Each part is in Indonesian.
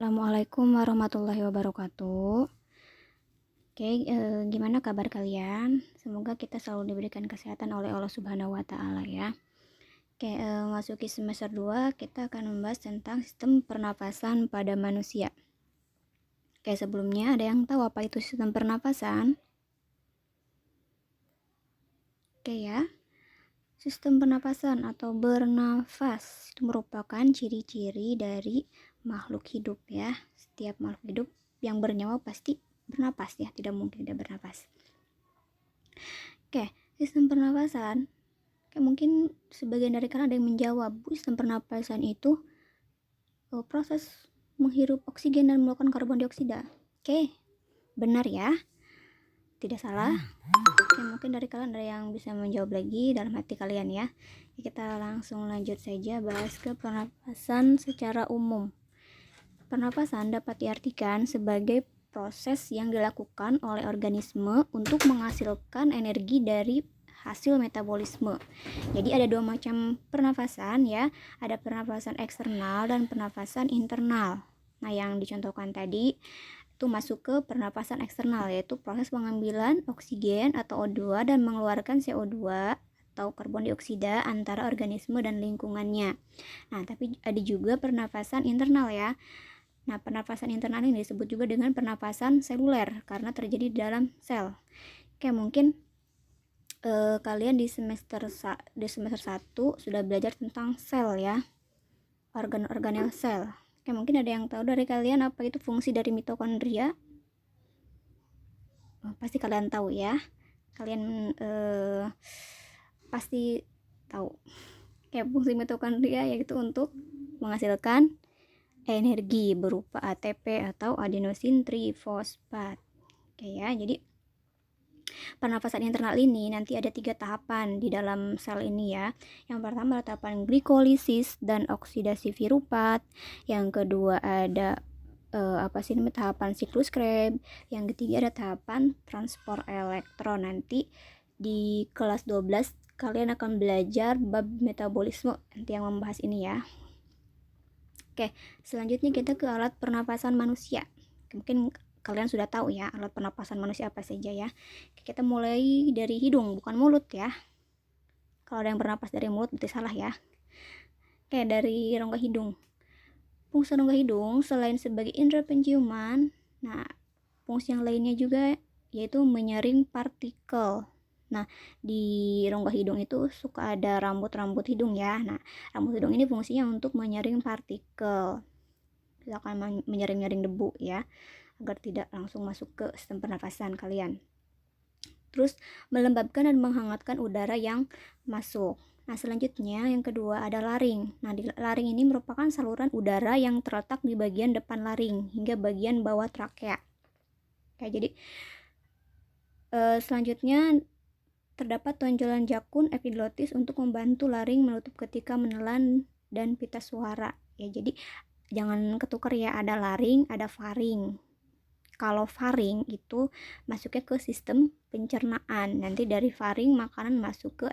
Assalamualaikum warahmatullahi wabarakatuh. Oke, gimana kabar kalian? Semoga kita selalu diberikan kesehatan oleh Allah Subhanahu wa Ta'ala ya. Oke, masuki semester 2, kita akan membahas tentang sistem pernapasan pada manusia. Oke, sebelumnya ada yang tahu apa itu sistem pernapasan? Oke ya. Sistem pernapasan atau bernafas itu merupakan ciri-ciri dari makhluk hidup ya. Setiap makhluk hidup yang bernyawa pasti bernapas ya, tidak mungkin tidak bernapas. Oke, sistem pernapasan. Oke, mungkin sebagian dari kalian ada yang menjawab, sistem pernapasan itu proses menghirup oksigen dan mengeluarkan karbon dioksida. Oke, benar ya, tidak salah. Oke, mungkin dari kalian ada yang bisa menjawab lagi dalam hati kalian ya. Kita langsung lanjut saja bahas ke pernapasan secara umum. Pernapasan dapat diartikan sebagai proses yang dilakukan oleh organisme untuk menghasilkan energi dari hasil metabolisme. Jadi ada dua macam pernapasan ya, ada pernapasan eksternal dan pernapasan internal. Nah, yang dicontohkan tadi itu masuk ke pernapasan eksternal, yaitu proses pengambilan oksigen atau O2 dan mengeluarkan CO2 atau karbon dioksida antara organisme dan lingkungannya. Nah, tapi ada juga pernapasan internal ya. Nah, pernapasan internal ini disebut juga dengan pernapasan seluler karena terjadi di dalam sel. Oke, mungkin kalian di semester 1 sudah belajar tentang sel ya, organ-organel sel. Oke, mungkin ada yang tahu dari kalian apa itu fungsi dari mitokondria? Pasti kalian tahu ya. Kalian pasti tahu. Oke, fungsi mitokondria yaitu untuk menghasilkan energi berupa ATP atau adenosin trifosfat. Oke ya, jadi pernapasan internal ini nanti ada 3 tahapan di dalam sel ini ya. Yang pertama adalah tahapan glikolisis dan oksidasi virupat. Yang kedua ada tahapan siklus Krebs. Yang ketiga ada tahapan transport elektron. Nanti di kelas 12 kalian akan belajar bab metabolisme nanti yang membahas ini ya. Oke, selanjutnya kita ke alat pernapasan manusia. Mungkin kalian sudah tahu ya alat pernapasan manusia apa saja ya. Kita mulai dari hidung, bukan mulut ya. Kalau ada yang bernapas dari mulut berarti salah ya. Oke, dari rongga hidung. Fungsi rongga hidung selain sebagai indera penciuman, nah fungsi yang lainnya juga yaitu menyaring partikel. Nah, di rongga hidung itu suka ada rambut-rambut hidung ya. Nah, rambut hidung ini fungsinya untuk menyaring partikel. Akan menyaring-nyaring debu ya, agar tidak langsung masuk ke sistem pernafasan kalian. Terus melembabkan dan menghangatkan udara yang masuk. Nah, selanjutnya yang kedua ada laring. Nah, di laring ini merupakan saluran udara yang terletak di bagian depan laring hingga bagian bawah trakea. Oke, jadi selanjutnya terdapat tonjolan jakun epiglotis untuk membantu laring menutup ketika menelan dan pita suara. Ya, jadi jangan ketukar ya, ada laring, ada faring. Kalau faring itu masuknya ke sistem pencernaan. Nanti dari faring makanan masuk ke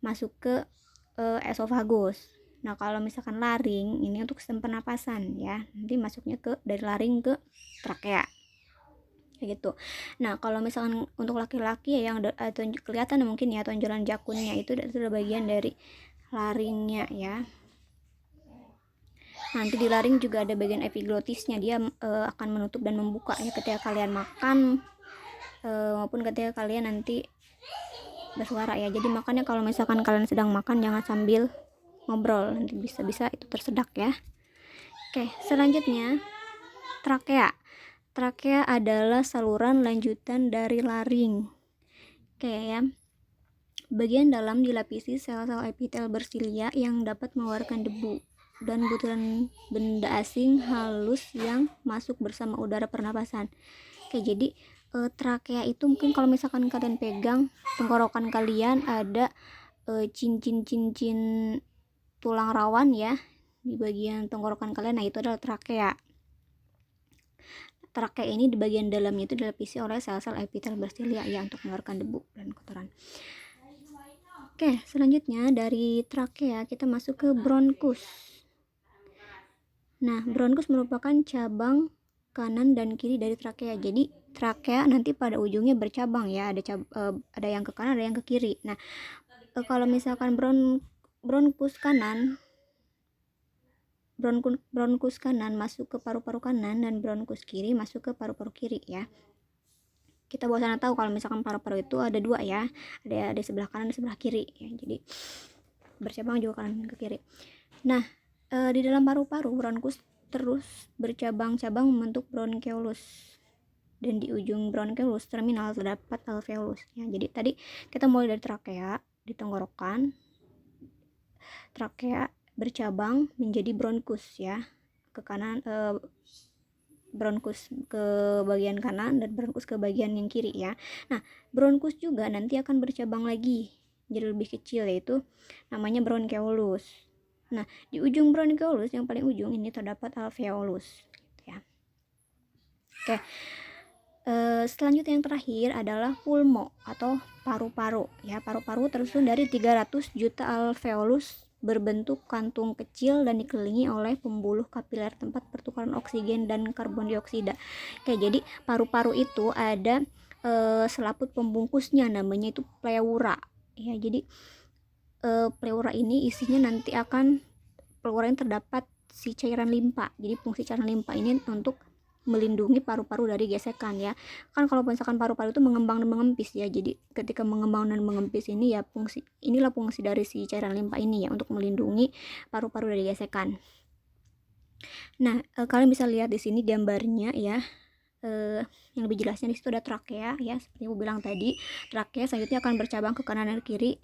masuk ke esofagus. Nah, kalau misalkan laring ini untuk sistem pernapasan ya. Nanti masuknya dari laring ke trakea. Kayak gitu. Nah, kalau misalkan untuk laki-laki ya yang kelihatan mungkin ya tonjolan jakunnya itu adalah bagian dari laringnya ya. Nanti di laring juga ada bagian epiglotisnya, dia akan menutup dan membuka ya ketika kalian makan maupun ketika kalian nanti bersuara ya. Jadi makanya kalau misalkan kalian sedang makan jangan sambil ngobrol, nanti bisa-bisa itu tersedak ya. Oke, selanjutnya trakea. Trakea adalah saluran lanjutan dari laring. Oke ya. Bagian dalam dilapisi sel-sel epitel bersilia yang dapat mengeluarkan debu dan butiran benda asing halus yang masuk bersama udara pernapasan. Oke, jadi trakea itu mungkin kalau misalkan kalian pegang tenggorokan kalian ada cincin-cincin tulang rawan ya di bagian tenggorokan kalian. Nah, itu adalah trakea. Trakea ini di bagian dalamnya itu dilapisi oleh sel-sel epitel bersilia ya untuk mengeluarkan debu dan kotoran. Oke, selanjutnya dari trakea kita masuk ke bronkus. Nah, bronkus merupakan cabang kanan dan kiri dari trakea. Jadi trakea nanti pada ujungnya bercabang ya, ada yang ke kanan, ada yang ke kiri. Nah, kalau misalkan bronkus kanan masuk ke paru-paru kanan dan bronkus kiri masuk ke paru-paru kiri ya. Kita bosan tahu kalau misalkan paru-paru itu ada dua ya, ada di sebelah kanan dan sebelah kiri ya. Jadi bercabang juga kanan ke kiri. Nah, di dalam paru-paru bronkus terus bercabang-cabang membentuk bronkeolus, dan di ujung bronkeolus terminal terdapat alveolus ya. Jadi tadi kita mulai dari trakea di tenggorokan, trakea bercabang menjadi bronkus ya, ke kanan, bronkus ke bagian kanan dan bronkus ke bagian yang kiri ya. Nah, bronkus juga nanti akan bercabang lagi jadi lebih kecil, yaitu namanya bronkeolus. Nah, di ujung bronkeolus yang paling ujung ini terdapat alveolus ya. Oke. Selanjutnya yang terakhir adalah pulmo atau paru-paru ya. Paru-paru tersusun dari 300 juta alveolus berbentuk kantung kecil dan dikelilingi oleh pembuluh kapiler tempat pertukaran oksigen dan karbon dioksida. Oke, jadi paru-paru itu ada selaput pembungkusnya, namanya itu pleura ya. Jadi pleura ini isinya nanti akan, pleura yang terdapat si cairan limpa. Jadi fungsi cairan limpa ini untuk melindungi paru-paru dari gesekan ya. Kan kalau misalkan paru-paru itu mengembang dan mengempis ya. Jadi ketika mengembang dan mengempis ini ya, inilah fungsi dari si cairan limpa ini ya, untuk melindungi paru-paru dari gesekan. Nah, kalian bisa lihat di sini gambarnya ya. Yang lebih jelasnya di situ ada trakea ya, seperti Ibu bilang tadi. Trakea selanjutnya akan bercabang ke kanan dan kiri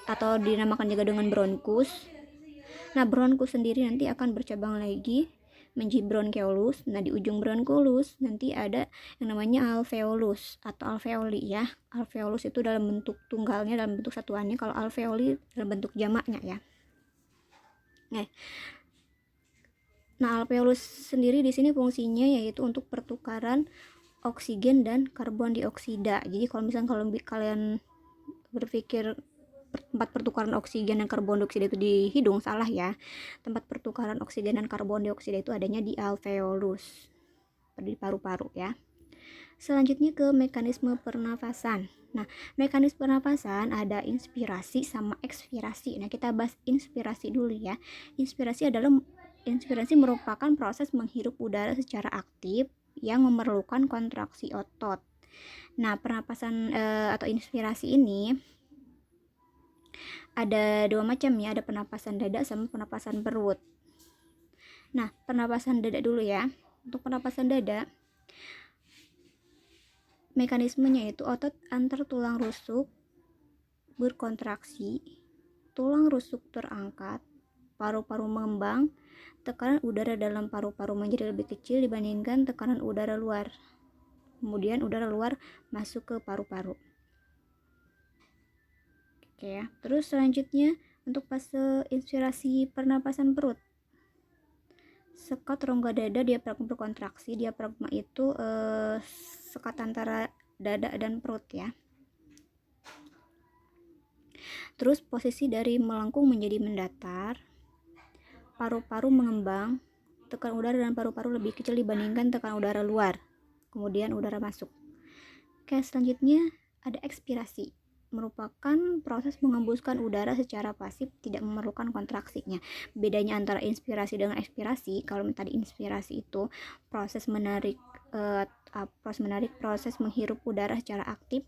atau dinamakan juga dengan bronkus. Nah, bronkus sendiri nanti akan bercabang lagi menjadi bronkeolus. Nah, di ujung bronkeolus nanti ada yang namanya alveolus atau alveoli ya. Alveolus itu dalam bentuk tunggalnya, dalam bentuk satuannya. Kalau alveoli dalam bentuk jamaknya ya. Nah, alveolus sendiri di sini fungsinya yaitu untuk pertukaran oksigen dan karbon dioksida. Jadi kalau misalnya kalian berpikir tempat pertukaran oksigen dan karbon dioksida itu di hidung, salah ya. Tempat pertukaran oksigen dan karbon dioksida itu adanya di alveolus, di paru-paru ya. Selanjutnya ke mekanisme pernafasan. Nah, mekanisme pernafasan ada inspirasi sama ekspirasi. Nah, kita bahas inspirasi dulu ya. Inspirasi merupakan proses menghirup udara secara aktif yang memerlukan kontraksi otot. Nah, pernapasan atau inspirasi ini ada dua macam ya, ada pernapasan dada sama pernapasan perut. Nah, pernapasan dada dulu ya. Untuk pernapasan dada, mekanismenya itu otot antar tulang rusuk berkontraksi, tulang rusuk terangkat, paru-paru mengembang, tekanan udara dalam paru-paru menjadi lebih kecil dibandingkan tekanan udara luar. Kemudian udara luar masuk ke paru-paru. Oke ya. Terus selanjutnya untuk fase inspirasi pernapasan perut. Sekat rongga dada diafragma berkontraksi. Diafragma itu sekat antara dada dan perut ya. Terus posisi dari melengkung menjadi mendatar. Paru-paru mengembang. Tekanan udara dalam paru-paru lebih kecil dibandingkan tekanan udara luar. Kemudian udara masuk. Oke, selanjutnya ada ekspirasi. Merupakan proses mengembuskan udara secara pasif, tidak memerlukan kontraksinya. Bedanya antara inspirasi dengan ekspirasi, kalau tadi inspirasi itu proses menarik, proses menghirup udara secara aktif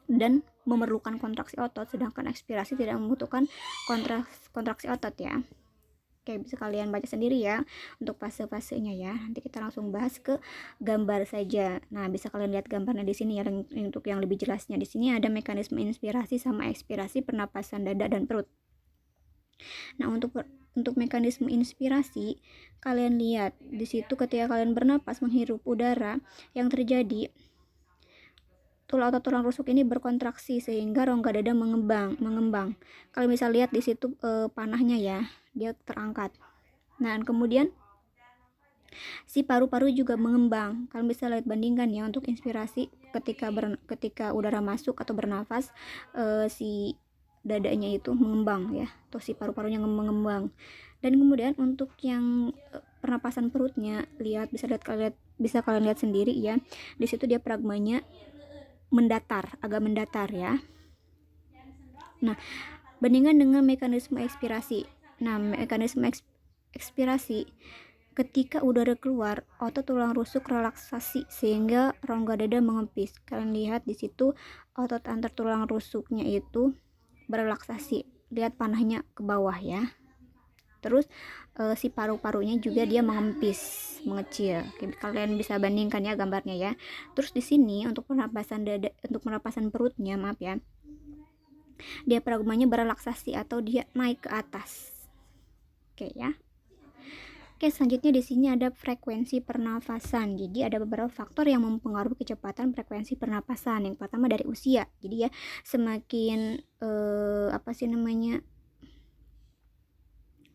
dan memerlukan kontraksi otot, sedangkan ekspirasi tidak membutuhkan kontraksi otot ya. Oke, bisa kalian baca sendiri ya untuk fase-fasenya ya. Nanti kita langsung bahas ke gambar saja. Nah, bisa kalian lihat gambarnya di sini ya, untuk yang lebih jelasnya. Di sini ada mekanisme inspirasi sama ekspirasi pernapasan dada dan perut. Nah, untuk mekanisme inspirasi, kalian lihat di situ ketika kalian bernapas menghirup udara, yang terjadi tulang rusuk ini berkontraksi sehingga rongga dada mengembang. Kalian bisa lihat di situ panahnya ya, dia terangkat. Nah, kemudian si paru-paru juga mengembang. Kalian bisa lihat, bandingkan ya, untuk inspirasi ketika udara masuk atau bernafas, si dadanya itu mengembang ya, atau si paru-parunya mengembang. Dan kemudian untuk yang pernapasan perutnya, bisa kalian lihat sendiri ya. Di situ dia pragmanya agak mendatar ya. Nah, bandingkan dengan mekanisme ekspirasi. Nah, mekanisme ekspirasi, ketika udara keluar, otot tulang rusuk relaksasi sehingga rongga dada mengempis. Kalian lihat di situ otot antar tulang rusuknya itu berelaksasi. Lihat panahnya ke bawah ya. Terus si paru-parunya juga dia mengempis, mengecil. Kalian bisa bandingkan ya gambarnya ya. Terus di sini untuk pernapasan perutnya, maaf ya, diafragmanya berelaksasi atau dia naik ke atas. Oke ya. Oke, selanjutnya di sini ada frekuensi pernafasan. Jadi ada beberapa faktor yang mempengaruhi kecepatan frekuensi pernapasan. Yang pertama dari usia. Jadi ya semakin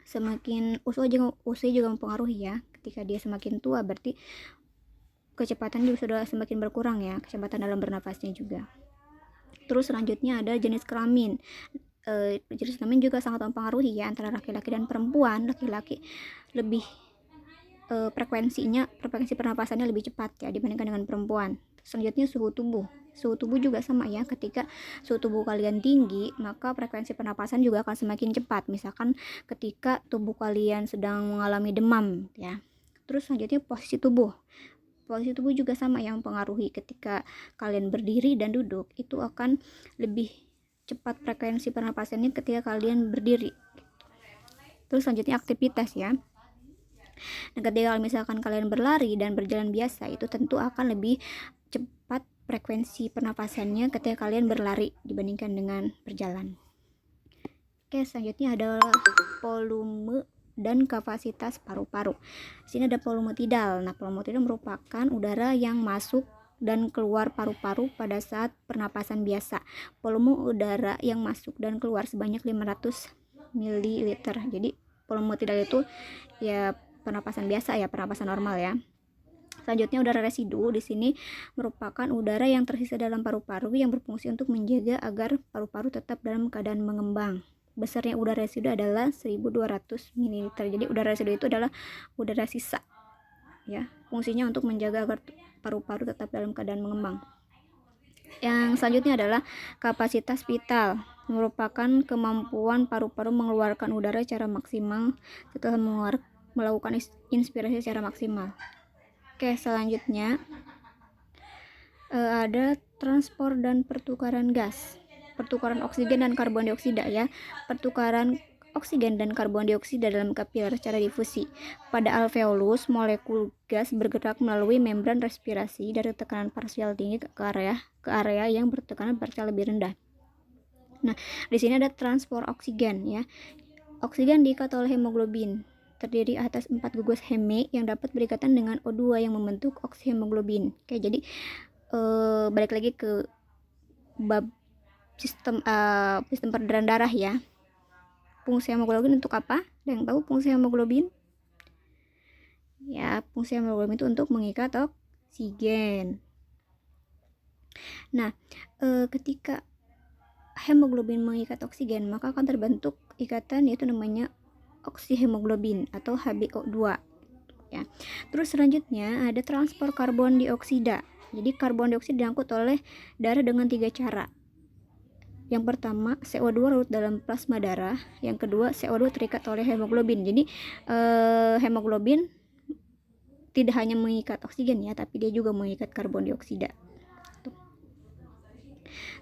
semakin usia juga mempengaruhi ya. Ketika dia semakin tua berarti kecepatan juga sudah semakin berkurang ya, kecepatan dalam bernafasnya juga. Terus selanjutnya ada jenis kelamin. Jenis kelamin juga sangat mempengaruhi ya, antara laki-laki dan perempuan. Laki-laki lebih frekuensi pernapasannya lebih cepat ya dibandingkan dengan perempuan. Selanjutnya suhu tubuh juga sama ya. Ketika suhu tubuh kalian tinggi, maka frekuensi pernapasan juga akan semakin cepat. Misalkan ketika tubuh kalian sedang mengalami demam ya. Terus selanjutnya posisi tubuh juga sama yang mempengaruhi. Ketika kalian berdiri dan duduk, itu akan lebih cepat frekuensi pernapasannya ketika kalian berdiri. Terus selanjutnya aktivitas ya. Nah, ketika misalkan kalian berlari dan berjalan biasa, itu tentu akan lebih cepat frekuensi pernapasannya ketika kalian berlari dibandingkan dengan berjalan. Oke, selanjutnya adalah volume dan kapasitas paru-paru. Di sini ada volume tidal. Nah, volume tidal merupakan udara yang masuk dan keluar paru-paru pada saat pernapasan biasa. Volume udara yang masuk dan keluar sebanyak 500 ml. Jadi volume tidal itu ya pernapasan biasa ya, pernapasan normal ya. Selanjutnya udara residu. Di sini merupakan udara yang tersisa dalam paru-paru yang berfungsi untuk menjaga agar paru-paru tetap dalam keadaan mengembang. Besarnya udara residu adalah 1200 ml. Jadi udara residu itu adalah udara sisa ya. Fungsinya untuk menjaga agar paru-paru tetap dalam keadaan mengembang. Yang selanjutnya adalah kapasitas vital. Merupakan kemampuan paru-paru mengeluarkan udara secara maksimal setelah melakukan inspirasi secara maksimal. Oke, selanjutnya ada transport dan pertukaran gas, pertukaran oksigen dan karbon dioksida ya. Pertukaran oksigen dan karbon dioksida dalam kapiler secara difusi. Pada alveolus, molekul gas bergerak melalui membran respirasi dari tekanan parsial tinggi ke area yang bertekanan parsial lebih rendah. Nah, di sini ada transport oksigen ya. Oksigen diikat oleh hemoglobin, terdiri atas 4 gugus heme yang dapat berikatan dengan O2 yang membentuk oksihemoglobin. Oke, jadi balik lagi ke bab sistem peredaran darah ya. Fungsi hemoglobin untuk apa? Ada yang tahu fungsi hemoglobin? Ya, fungsi hemoglobin itu untuk mengikat oksigen. Nah, ketika hemoglobin mengikat oksigen, maka akan terbentuk ikatan yaitu namanya oksihemoglobin atau HbO2 ya. Terus selanjutnya ada transport karbon dioksida. Jadi karbon dioksida diangkut oleh darah dengan 3 cara. Yang pertama, CO2 larut dalam plasma darah. Yang kedua, CO2 terikat oleh hemoglobin. Jadi hemoglobin tidak hanya mengikat oksigen ya, tapi dia juga mengikat karbon dioksida.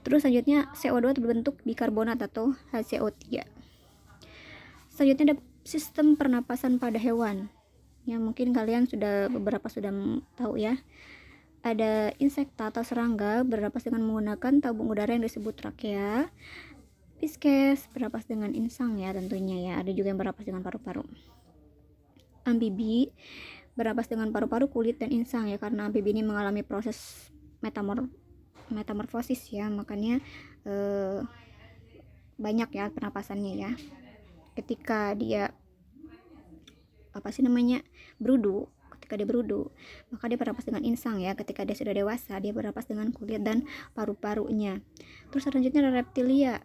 Terus selanjutnya CO2 terbentuk bikarbonat atau HCO3. Selanjutnya ada sistem pernapasan pada hewan. Ya, mungkin kalian beberapa sudah tahu ya. Ada insekta atau serangga bernapas dengan menggunakan tabung udara yang disebut trakea. Pisces bernapas dengan insang ya tentunya ya. Ada juga yang bernapas dengan paru-paru. Amfibi bernapas dengan paru-paru, kulit, dan insang ya, karena amfibi ini mengalami proses metamorfosis ya, makanya banyak ya pernapasannya ya. Ketika dia ketika dia berudu, maka dia bernapas dengan insang ya. Ketika dia sudah dewasa, dia bernapas dengan kulit dan paru-parunya. Terus selanjutnya ada reptilia,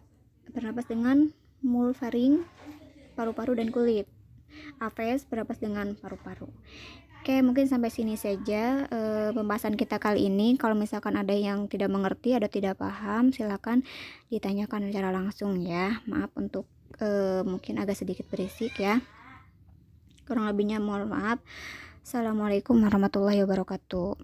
bernapas dengan mulut, faring, paru-paru, dan kulit. aves bernapas dengan paru-paru. Oke, mungkin sampai sini saja pembahasan kita kali ini. Kalau misalkan ada yang tidak mengerti, ada tidak paham, silakan ditanyakan secara langsung ya. Maaf untuk mungkin agak sedikit berisik ya. Kurang lebihnya mohon maaf. Assalamualaikum warahmatullahi wabarakatuh.